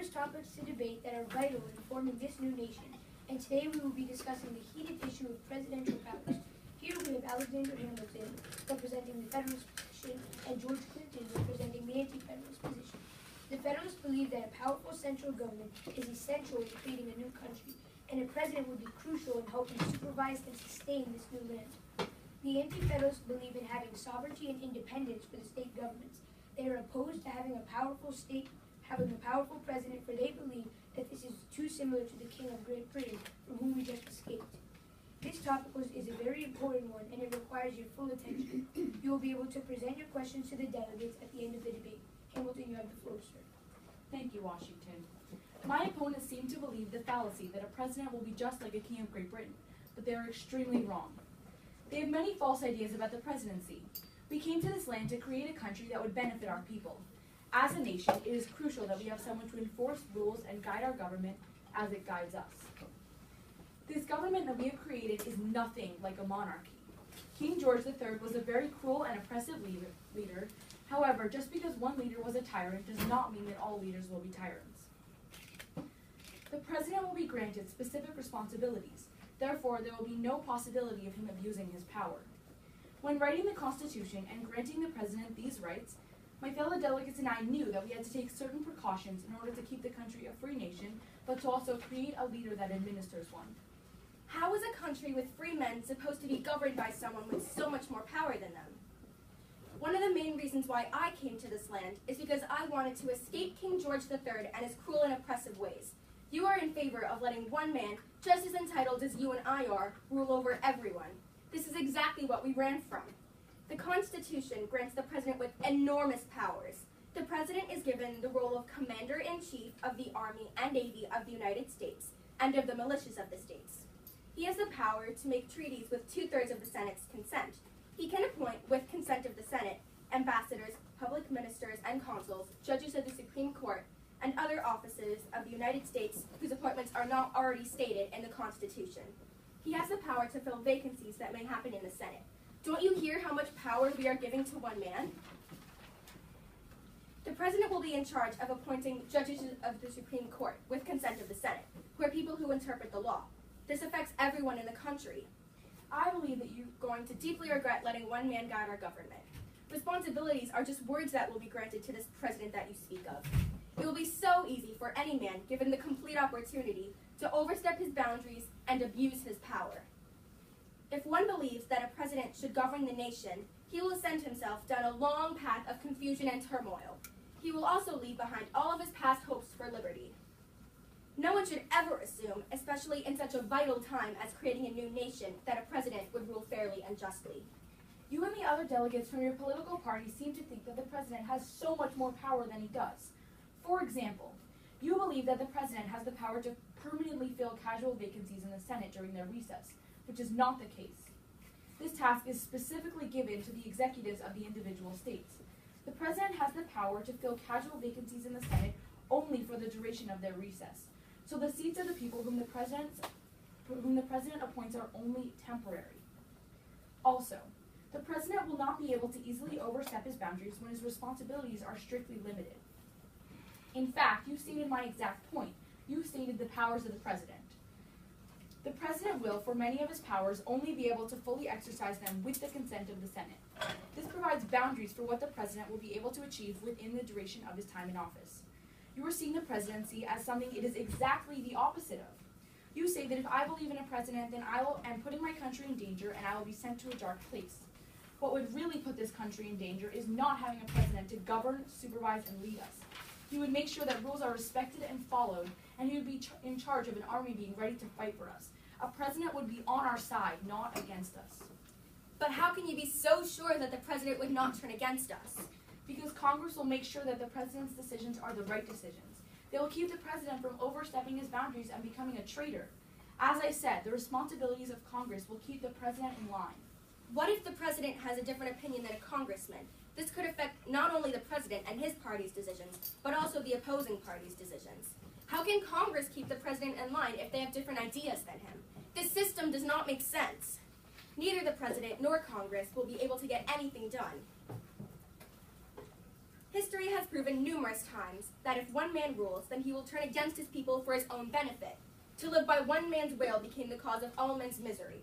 numerous topics to debate that are vital in forming this new nation, and today we will be discussing the heated issue of presidential powers. Here we have Alexander Hamilton representing the Federalist position and George Clinton representing the anti-Federalist position. The Federalists believe that a powerful central government is essential in creating a new country, and a president would be crucial in helping supervise and sustain this new land. The anti-Federalists believe in having sovereignty and independence for the state governments. They are opposed to having a powerful president, for they believe that this is too similar to the King of Great Britain, from whom we just escaped. This topic is a very important one, and it requires your full attention. You will be able to present your questions to the delegates at the end of the debate. Hamilton, you have the floor, sir. Thank you, Washington. My opponents seem to believe the fallacy that a president will be just like a king of Great Britain, but they are extremely wrong. They have many false ideas about the presidency. We came to this land to create a country that would benefit our people. As a nation, it is crucial that we have someone to enforce rules and guide our government as it guides us. This government that we have created is nothing like a monarchy. King George III was a very cruel and oppressive leader. However, just because one leader was a tyrant does not mean that all leaders will be tyrants. The president will be granted specific responsibilities. Therefore, there will be no possibility of him abusing his power. When writing the Constitution and granting the president these rights, my fellow delegates and I knew that we had to take certain precautions in order to keep the country a free nation, but to also create a leader that administers one. How is a country with free men supposed to be governed by someone with so much more power than them? One of the main reasons why I came to this land is because I wanted to escape King George III and his cruel and oppressive ways. You are in favor of letting one man, just as entitled as you and I are, rule over everyone. This is exactly what we ran from. The Constitution grants the president with enormous powers. The president is given the role of Commander-in-Chief of the Army and Navy of the United States and of the militias of the states. He has the power to make treaties with 2/3 of the Senate's consent. He can appoint, with consent of the Senate, ambassadors, public ministers and consuls, judges of the Supreme Court, and other officers of the United States whose appointments are not already stated in the Constitution. He has the power to fill vacancies that may happen in the Senate. Don't you hear how much power we are giving to one man? The president will be in charge of appointing judges of the Supreme Court, with consent of the Senate, who are people who interpret the law. This affects everyone in the country. I believe that you're going to deeply regret letting one man guide our government. Responsibilities are just words that will be granted to this president that you speak of. It will be so easy for any man, given the complete opportunity, to overstep his boundaries and abuse his power. If one believes that a president should govern the nation, he will send himself down a long path of confusion and turmoil. He will also leave behind all of his past hopes for liberty. No one should ever assume, especially in such a vital time as creating a new nation, that a president would rule fairly and justly. You and the other delegates from your political party seem to think that the president has so much more power than he does. For example, you believe that the president has the power to permanently fill casual vacancies in the Senate during their recess, which is not the case. This task is specifically given to the executives of the individual states. The president has the power to fill casual vacancies in the Senate only for the duration of their recess. So the seats of the people whom the president appoints are only temporary. Also, the president will not be able to easily overstep his boundaries when his responsibilities are strictly limited. In fact, you stated my exact point. You stated the powers of the president. The president will, for many of his powers, only be able to fully exercise them with the consent of the Senate. This provides boundaries for what the president will be able to achieve within the duration of his time in office. You are seeing the presidency as something it is exactly the opposite of. You say that if I believe in a president, then I am putting my country in danger and I will be sent to a dark place. What would really put this country in danger is not having a president to govern, supervise, and lead us. He would make sure that rules are respected and followed, and he would be in charge of an army being ready to fight for us. A president would be on our side, not against us. But how can you be so sure that the president would not turn against us? Because Congress will make sure that the president's decisions are the right decisions. They will keep the president from overstepping his boundaries and becoming a traitor. As I said, the responsibilities of Congress will keep the president in line. What if the president has a different opinion than a congressman? This could affect not only the president and his party's decisions, but also the opposing party's decisions. How can Congress keep the president in line if they have different ideas than him? This system does not make sense. Neither the president nor Congress will be able to get anything done. History has proven numerous times that if one man rules, then he will turn against his people for his own benefit. To live by one man's will became the cause of all men's misery.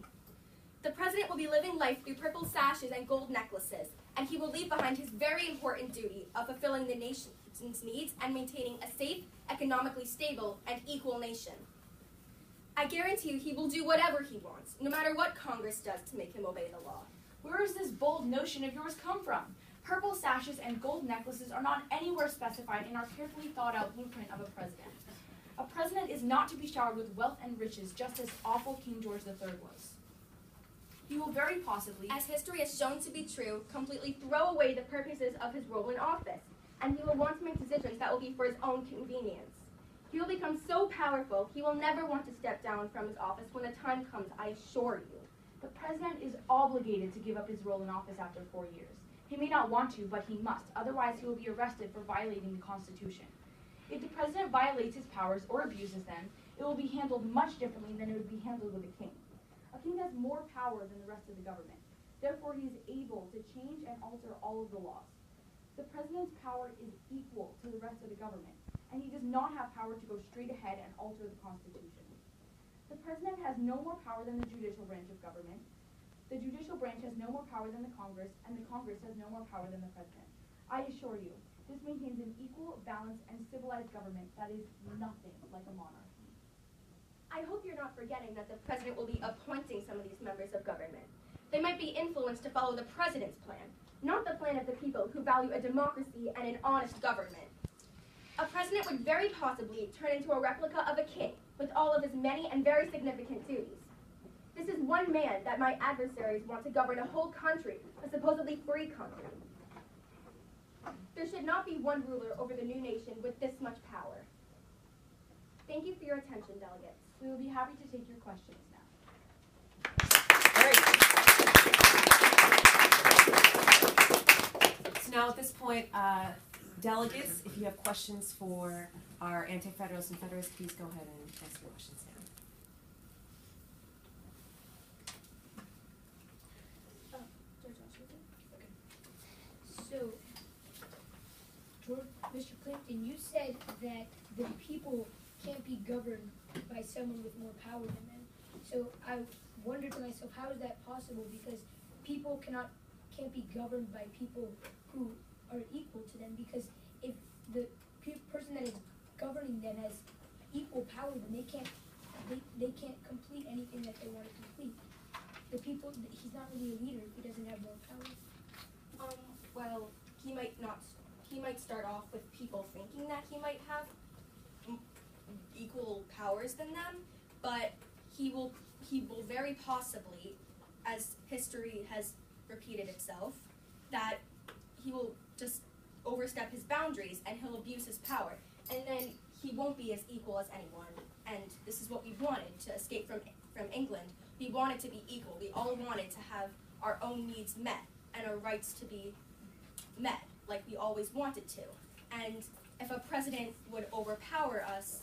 The president will be living life through purple sashes and gold necklaces, and he will leave behind his very important duty of fulfilling the nation's needs and maintaining a safe, economically stable, and equal nation. I guarantee you he will do whatever he wants, no matter what Congress does to make him obey the law. Where does this bold notion of yours come from? Purple sashes and gold necklaces are not anywhere specified in our carefully thought out blueprint of a president. A president is not to be showered with wealth and riches, just as awful King George III was. He will very possibly, As history has shown to be true, completely throw away the purposes of his role in office, and he will want to make decisions that will be for his own convenience. He will become so powerful, he will never want to step down from his office when the time comes, I assure you. the president is obligated to give up his role in office after 4 years. He may not want to, but he must. Otherwise, he will be arrested for violating the Constitution. If the president violates his powers or abuses them, it will be handled much differently than it would be handled with a king. A king has more power than the rest of the government. Therefore, he is able to change and alter all of the laws. The president's power is equal to the rest of the government, and he does not have power to go straight ahead and alter the Constitution. The president has no more power than the judicial branch of government. The judicial branch has no more power than the Congress, and the Congress has no more power than the president. I assure you, this maintains an equal, balanced, and civilized government that is nothing like a monarchy. I hope you're not forgetting that the president will be appointing some of these members of government. They might be influenced to follow the president's plan, not the plan of the people who value a democracy and an honest government. A president would very possibly turn into a replica of a king, with all of his many and very significant duties. This is one man that my adversaries want to govern a whole country, a supposedly free country. There should not be one ruler over the new nation with this much power. Thank you for your attention, delegates. We will be happy to take your questions now. So now at this point, delegates, if you have questions for our anti-federalists and federalists, please go ahead and ask your questions now. So, Mr. Clinton, you said that the people can't be governed by someone with more power than them. So I wondered to myself, how is that possible? Because people can't be governed by people who are equal to them. Because if the person that is governing them has equal power, then they can't complete anything that they want to complete. The people, he's not really a leader if he doesn't have more power. Well, he might start off with people thinking that he might have equal powers than them, but he will very possibly, as history has repeated itself, that he will just overstep his boundaries and he'll abuse his power, and then he won't be as equal as anyone. And this is what we wanted to escape from England. We wanted to be equal. We all wanted to have our own needs met and our rights to be met, like we always wanted to. And if a president would overpower us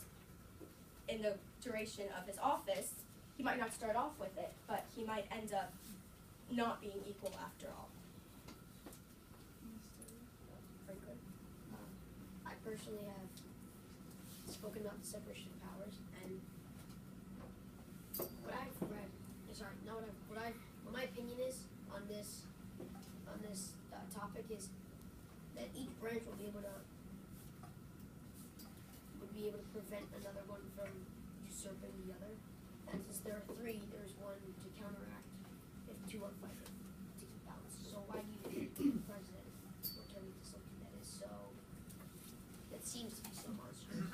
in the duration of his office, he might not start off with it, but he might end up not being equal after all. Franklin. I personally have spoken about the separation of powers, and what I've read, what my opinion is on this topic is that each branch would be able to prevent another one from usurping the other. And since there are three, there's one to counteract if two are fighting to keep balance. So why do you think the president will turn into something that seems to be so monstrous?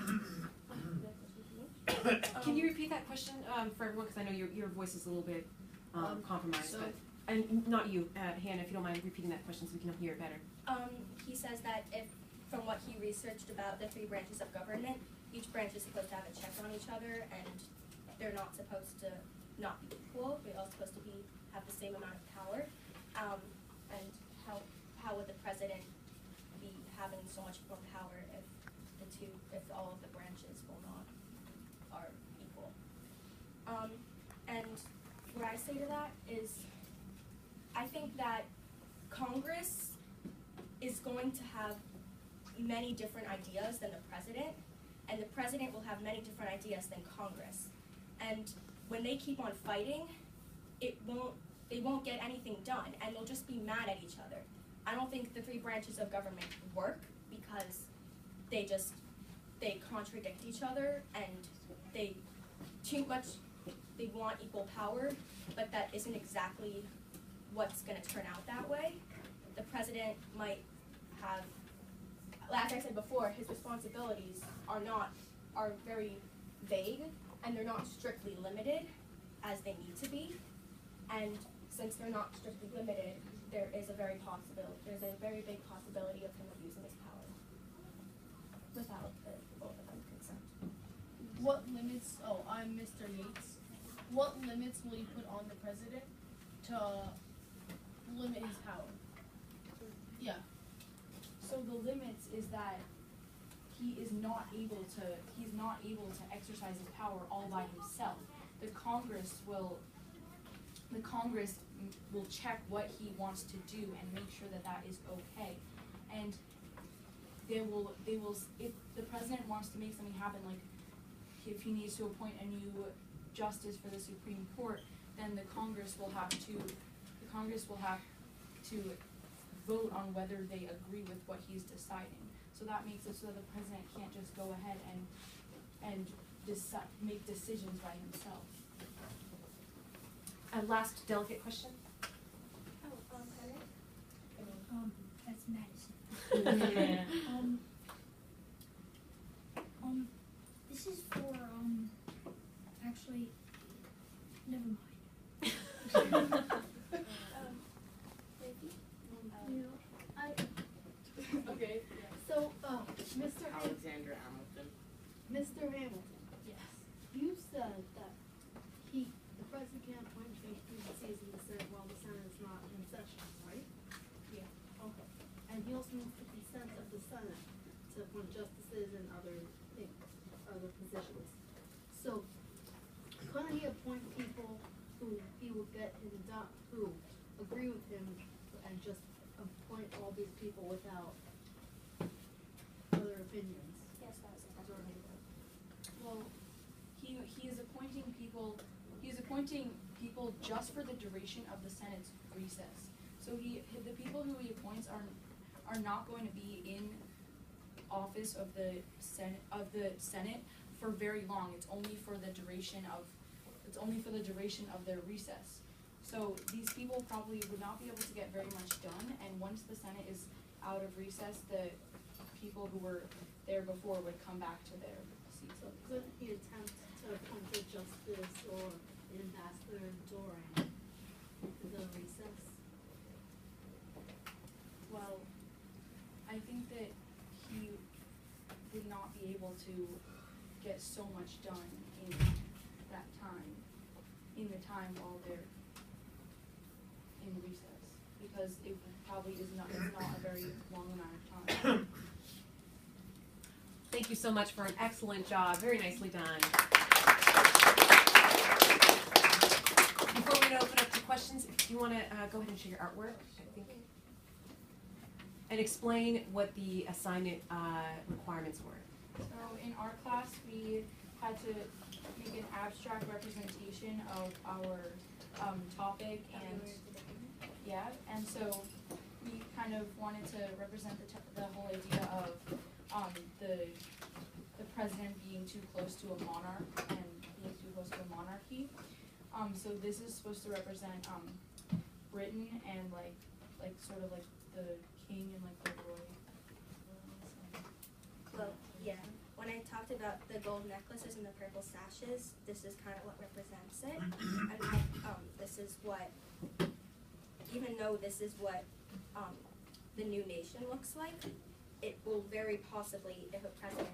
Can you repeat that question for everyone? Because I know your voice is a little bit compromised. So- and not you, Hannah, if you don't mind repeating that question so we can hear it better. He says that from what he researched about the three branches of government, each branch is supposed to have a check on each other, and they're not supposed to not be equal. They're all supposed to have the same amount of power. And how would the president be having so much more power if all of the branches are equal? And what I say to that is, I think that Congress is going to have many different ideas than the president, and the president will have many different ideas than Congress. And when they keep on fighting, they won't get anything done, and they'll just be mad at each other. I don't think the three branches of government work because they contradict each other, and they want equal power, but that isn't exactly what's going to turn out that way. The president might have, as I said before, his responsibilities are very vague, and they're not strictly limited as they need to be. And since they're not strictly limited, there's a very big possibility of him abusing his power without both of them consent. What limits, I'm Mr. Yates. What limits will you put on the president to limit his power? Yeah. So the limits is that he's not able to exercise his power all by himself. The Congress will check what he wants to do and make sure that that is okay. And they will if the president wants to make something happen, like if he needs to appoint a new justice for the Supreme Court, then the Congress will have to vote on whether they agree with what he's deciding. So that makes it so that the president can't just go ahead and make decisions by himself. Last delegate question. That's Madison. This is for, actually, never mind. Okay. So, Mr. Alexander Hamilton. Mr. Hamilton, Yes. you said that the president can't appoint agencies in the Senate while the Senate is not in session, right? Yeah. Okay. And he also needs the consent of the Senate to appoint justices and other positions. So, couldn't he appoint people who he would get who agree with him and just appoint all these people without other opinions? Yes, that's exactly what Well, he is appointing people. He's appointing people just for the duration of the Senate's recess. So the people who he appoints are not going to be in office of the Senate for very long. It's only for the duration of their recess. So these people probably would not be able to get very much done. And once the Senate is out of recess, the people who were there before would come back to their seats. So couldn't he attempt to appoint a justice or an ambassador during the recess? Well, I think that he would not be able to get so much done in that time, in the time while they're in recess, because it probably is not a very long amount of time. Thank you so much for an excellent job. Very nicely done. Before we open up to questions, if you want to go ahead and show your artwork, I think, and explain what the assignment requirements were. So in our class, we had to make an abstract representation of our topic, and so we kind of wanted to represent the whole idea of the president being too close to a monarch and being too close to a monarchy. So this is supposed to represent Britain and like sort of like the king and like the royal. Well, yeah. When I talked about the gold necklaces and the purple sashes, this is kind of what represents it. And this is what, even though this is what the new nation looks like, it will very possibly, if a president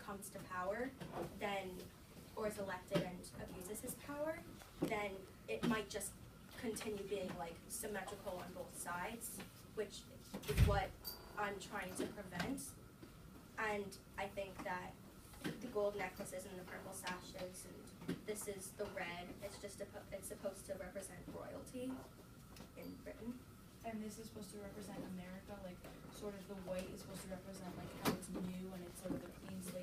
comes to power, then, or is elected and abuses his power, then it might just continue being like symmetrical on both sides, which is what I'm trying to prevent. And I think that the gold necklaces and the purple sashes, and this is the red, it's supposed to represent royalty in Britain. And this is supposed to represent America, like sort of the white is supposed to represent like how it's new and it's sort of a clean slate.